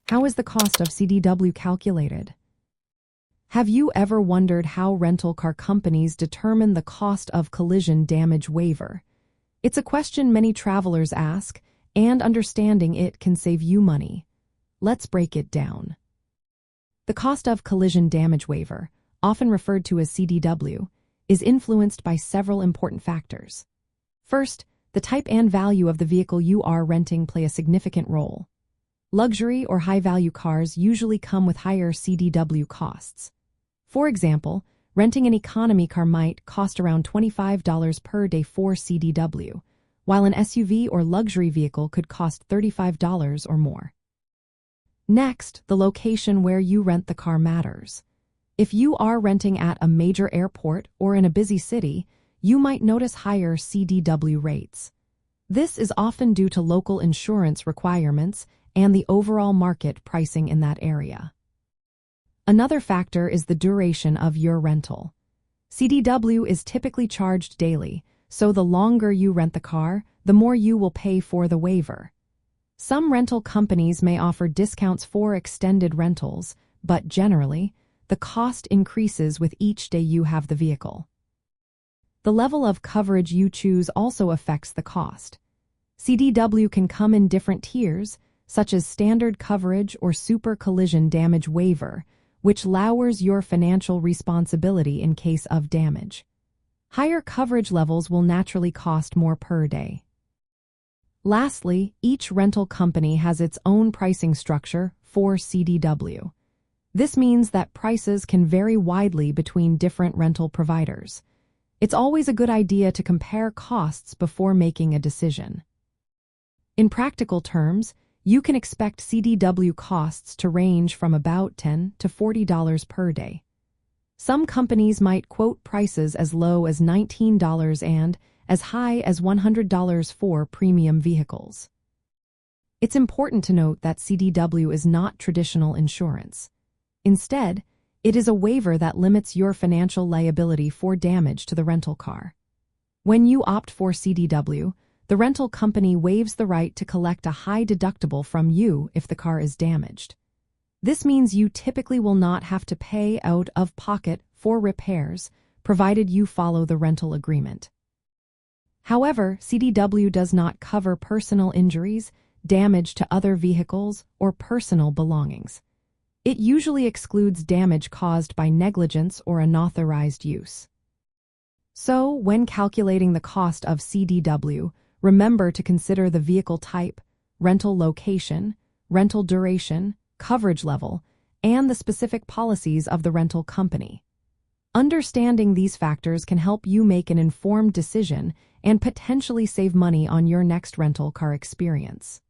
How is the cost of CDW calculated? Have you ever wondered how rental car companies determine the cost of collision damage waiver? It's a question many travelers ask, and understanding it can save you money. Let's break it down. The cost of collision damage waiver, often referred to as CDW, is influenced by several important factors. First, the type and value of the vehicle you are renting play a significant role. Luxury or high-value cars usually come with higher CDW costs. For example, renting an economy car might cost around $25 per day for CDW, while an SUV or luxury vehicle could cost $35 or more. Next, the location where you rent the car matters. If you are renting at a major airport or in a busy city, you might notice higher CDW rates. This is often due to local insurance requirements and the overall market pricing in that area. Another factor is the duration of your rental. CDW is typically charged daily, so the longer you rent the car, the more you will pay for the waiver. Some rental companies may offer discounts for extended rentals, but generally, the cost increases with each day you have the vehicle. The level of coverage you choose also affects the cost. CDW can come in different tiers, such as standard coverage or super collision damage waiver, which lowers your financial responsibility in case of damage. Higher coverage levels will naturally cost more per day. Lastly, each rental company has its own pricing structure for CDW. This means that prices can vary widely between different rental providers. It's always a good idea to compare costs before making a decision. In practical terms, you can expect CDW costs to range from about $10 to $40 per day. Some companies might quote prices as low as $19 and as high as $100 for premium vehicles. It's important to note that CDW is not traditional insurance. Instead, it is a waiver that limits your financial liability for damage to the rental car. When you opt for CDW, the rental company waives the right to collect a high deductible from you if the car is damaged. This means you typically will not have to pay out of pocket for repairs, provided you follow the rental agreement. However, CDW does not cover personal injuries, damage to other vehicles, or personal belongings. It usually excludes damage caused by negligence or unauthorized use. So, when calculating the cost of CDW, remember to consider the vehicle type, rental location, rental duration, coverage level, and the specific policies of the rental company. Understanding these factors can help you make an informed decision and potentially save money on your next rental car experience.